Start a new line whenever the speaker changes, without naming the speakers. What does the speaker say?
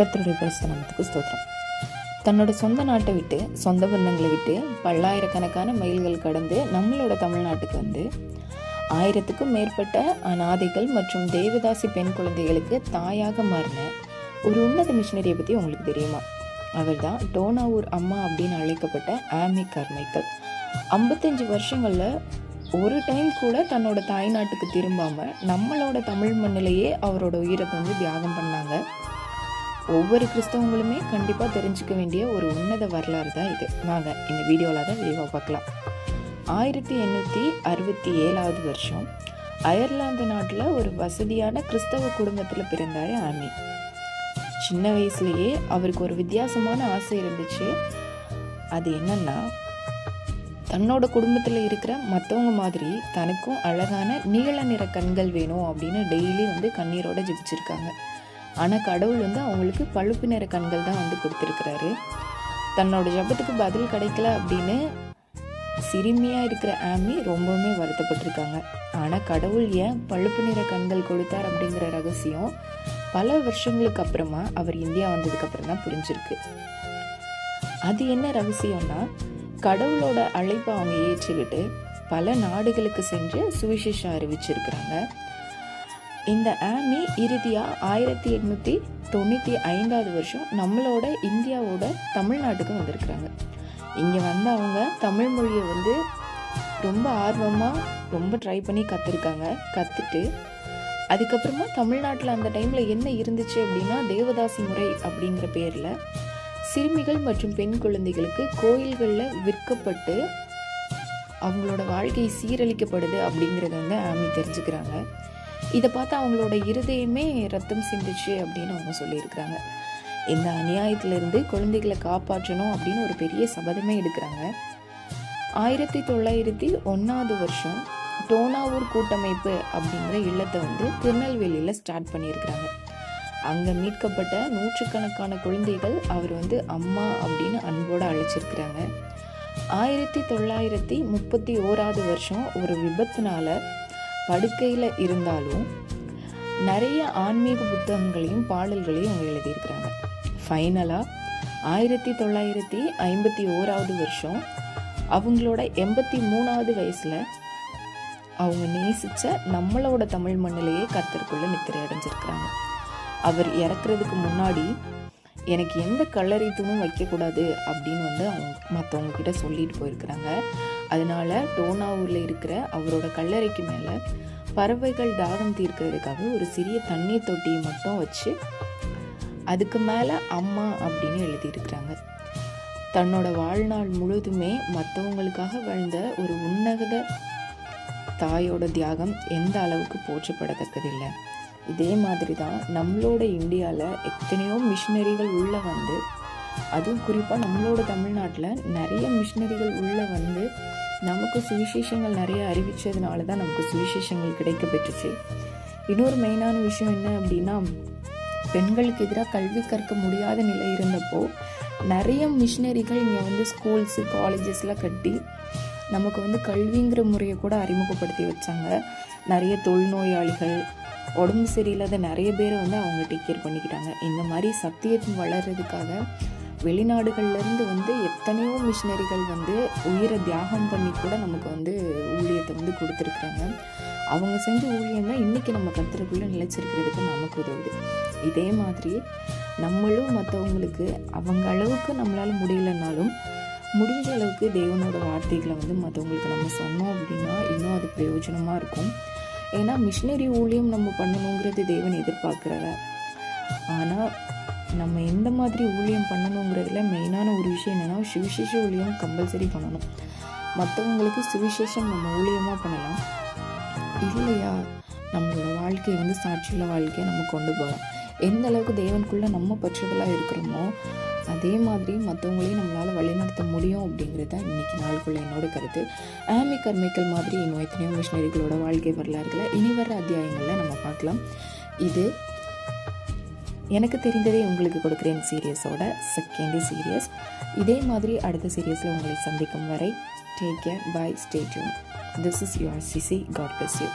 கர்த்தருடைய பரிசுத்த நாமத்துக்கு ஸ்தோத்திரம். தன்னோட சொந்த நாட்டை விட்டு, சொந்த பந்தங்களை விட்டு பல்லாயிரக்கணக்கான மைல்கள் கடந்து நம்மளோட தமிழ்நாட்டுக்கு வந்து 1000க்கும் மேற்பட்ட அநாதைகள் மற்றும் தேவதாசி பெண் குழந்தைகளுக்கு தாயாக மாறின ஒரு உன்னத மிஷினரியை பற்றி உங்களுக்கு தெரியுமா? அவர் தான் டோனாவூர் அம்மா அப்படின்னு அழைக்கப்பட்ட ஆமி கர்மைக்கல். 55 வருஷங்களில் ஒரு டைம் கூட தன்னோட தாய்நாட்டுக்கு திரும்பாமல் நம்மளோட தமிழ் மண்ணிலேயே அவரோட உயிரை வந்து தியாகம் பண்ணாங்க. ஒவ்வொரு கிறிஸ்தவங்களுமே கண்டிப்பாக தெரிஞ்சுக்க வேண்டிய ஒரு உன்னத வரலாறு தான் இது. வாங்க இந்த வீடியோவில் தான் விரிவாக பார்க்கலாம். 1867 வருஷம் அயர்லாந்து நாட்டில் ஒரு வசதியான கிறிஸ்தவ குடும்பத்தில் பிறந்தார் ஆமி. சின்ன வயசுலேயே அவருக்கு ஒரு வித்தியாசமான ஆசை இருந்துச்சு. அது என்னன்னா, தன்னோட குடும்பத்தில் இருக்கிற மற்றவங்க மாதிரி தனக்கும் அழகான நீல நிற கண்கள் வேணும் அப்படின்னு டெய்லி வந்து கண்ணீரோட ஜெபிச்சிருக்காங்க. ஆனால் கடவுள் வந்து அவங்களுக்கு பழுப்பு நிற கண்கள் தான் வந்து கொடுத்துருக்கிறாரு. தன்னோட ஜபத்துக்கு பதில் கிடைக்கல அப்படின்னு சிறுமியாக இருக்கிற ஆமி ரொம்பவுமே வருத்தப்பட்டிருக்காங்க. ஆனால் கடவுள் ஏன் பழுப்பு நிற கண்கள் கொடுத்தார் அப்படிங்கிற ரகசியம் பல வருஷங்களுக்கு அப்புறமா அவர் இந்தியா வந்ததுக்கு அப்புறம் தான் புரிஞ்சிருக்கு. அது என்ன ரகசியம்னா, கடவுளோட அழைப்பை அவங்க ஏற்றுக்கிட்டு பல நாடுகளுக்கு சென்று சுவிசேஷம் அறிவிச்சிருக்கிறாங்க. இந்த ஆமி இறுதியாக 1895 வருஷம் நம்மளோட இந்தியாவோட தமிழ்நாட்டுக்கு வந்திருக்கிறாங்க. இங்கே வந்து அவங்க தமிழ் மொழியை வந்து ரொம்ப ஆர்வமாக ரொம்ப ட்ரை பண்ணி கற்றுட்டு அதுக்கப்புறமா தமிழ்நாட்டில் அந்த டைமில் என்ன இருந்துச்சு அப்படின்னா, தேவதாசி முறை அப்படிங்கிற பேரில் சிறுமிகள் மற்றும் பெண் குழந்தைகளுக்கு கோயில்களில் விற்கப்பட்டு அவங்களோட வாழ்க்கை சீரழிக்கப்படுது அப்படிங்கிறத வந்து ஆமி தெரிஞ்சுக்கிறாங்க. இதை பார்த்து அவங்களோட இருதயமே ரத்தம் சிந்துச்சு அப்படின்னு அவங்க சொல்லியிருக்கிறாங்க. இந்த அநியாயத்திலிருந்து குழந்தைகளை காப்பாற்றணும் அப்படின்னு ஒரு பெரிய சபதமே எடுக்கிறாங்க. 1901 வருஷம் டோனாவூர் கூட்டமைப்பு அப்படிங்கிற இல்லத்தை வந்து திருநெல்வேலியில் ஸ்டார்ட் பண்ணியிருக்கிறாங்க. அங்கே மீட்கப்பட்ட நூற்றுக்கணக்கான குழந்தைகள் அவர் வந்து அம்மா அப்படின்னு அன்போடு அழைச்சிருக்கிறாங்க. 1931 வருஷம் ஒரு விபத்துனால படுக்கையில் இருந்தாலும் நிறைய ஆன்மீக புத்தகங்களையும் பாடல்களையும் அவங்க எழுதியிருக்கிறாங்க. ஃபைனலாக 1951 வருஷம் அவங்களோட 83வது வயசில் அவங்க நேசித்த நம்மளோட தமிழ் மண்ணிலேயே கர்த்தருக்குள்ளே நித்திரை அடைஞ்சிருக்கிறாங்க. அவர் இறக்குறதுக்கு முன்னாடி எனக்கு எந்த கல்லறை தூணும் வைக்கக்கூடாது அப்படின்னு வந்து அவங்க மற்றவங்க கிட்ட சொல்லிட்டு போயிருக்கிறாங்க. அதனால டோனாவூரில் இருக்கிற அவரோட கல்லறைக்கு மேலே பறவைகள் தாகம் தீர்க்கிறதுக்காக ஒரு சிறிய தண்ணீர் தொட்டியை மட்டும் வச்சு அதுக்கு மேலே அம்மா அப்படின்னு எழுதியிருக்கிறாங்க. தன்னோட வாழ்நாள் முழுதுமே மற்றவங்களுக்காக வாழ்ந்த ஒரு உன்னத தாயோட தியாகம் எந்த அளவுக்கு போற்றப்படத்தக்கதில்லை. இதே மாதிரி தான் நம்மளோட இந்தியாவில் எத்தனையோ மிஷினரிகள் உள்ளே வந்து, அதுவும் குறிப்பாக நம்மளோட தமிழ்நாட்டில் நிறைய மிஷினரிகள் உள்ளே வந்து நமக்கு சுவிசேஷங்கள் நிறைய அறிவித்ததுனால தான் நமக்கு சுவிசேஷங்கள் கிடைக்க பெற்றுச்சு. இன்னொரு மெயினான விஷயம் என்ன அப்படின்னா, பெண்களுக்கு எதிராக கல்வி கற்க முடியாத நிலை இருந்தப்போ நிறைய மிஷினரிகள் இங்கே வந்து ஸ்கூல்ஸு காலேஜஸ்லாம் கட்டி நமக்கு வந்து கல்விங்கிற முறையை கூட அறிமுகப்படுத்தி வச்சாங்க. நிறைய தொழுநோயாளிகள், உடம்பு சரியில்லாத நிறைய பேரை வந்து அவங்க டேக் கேர் பண்ணிக்கிட்டாங்க. இந்த மாதிரி சத்தியத்தை வளர்கிறதுக்காக வெளிநாடுகள்லேருந்து வந்து எத்தனையோ மிஷினரிகள் வந்து உயிரை தியாகம் பண்ணி கூட நமக்கு வந்து ஊழியத்தை வந்து கொடுத்துருக்குறாங்க. அவங்க செஞ்ச ஊழியம் தான் இன்றைக்கி நம்ம கர்த்தருக்குள்ளே நிலைச்சிருக்கிறதுக்கு நமக்கு உதவுது. இதே மாதிரி நம்மளும் மற்றவங்களுக்கு அவங்க அளவுக்கு நம்மளால் முடியலனாலும் முடிஞ்ச அளவுக்கு தேவனோட வார்த்தைகளை வந்து மற்றவங்களுக்கு நம்ம சொன்னோம் அப்படின்னா இன்னும் அது பிரயோஜனமாக இருக்கும். ஏன்னா மிஷினரி ஊழியம் நம்ம பண்ணணுங்கிறது தேவன் எதிர்பார்க்குறாரு. ஆனால் நம்ம எந்த மாதிரி ஊழியம் பண்ணணுங்கிறதுல மெயினான ஒரு விஷயம் என்னென்னா, சுவிசேஷ ஊழியம் கம்பல்சரி பண்ணணும். மற்றவங்களுக்கு சுவிசேஷம் நம்ம ஊழியமாக பண்ணலாம், இல்லையா நம்மளோட வாழ்க்கையை வந்து சாட்சியுள்ள வாழ்க்கையை நம்ம கொண்டு போகலாம். எந்த அளவுக்கு தேவனுக்குள்ளே நம்ம பற்றுதலாக இருக்கிறோமோ அதே மாதிரி மற்றவங்களையும் நம்மளால் வழிநடத்த முடியும் அப்படிங்கிறது தான் இன்றைக்கி நாளுக்குள்ள என்னோட கருத்து. ஆமி கர்மைக்கல் மாதிரி இன்னும் எத்தனையோ மிஷினரிகளோட வாழ்க்கை வரலாறுகளை இனி வர அத்தியாயங்களில் நம்ம பார்க்கலாம். இது எனக்கு தெரிந்ததே உங்களுக்கு கொடுக்குறேன் சீரியஸோட செகண்ட் சீரியஸ். இதே மாதிரி அடுத்த சீரியஸில் உங்களை சந்திக்கும் வரை take care, bye, stay tune. This is your CC. God bless you.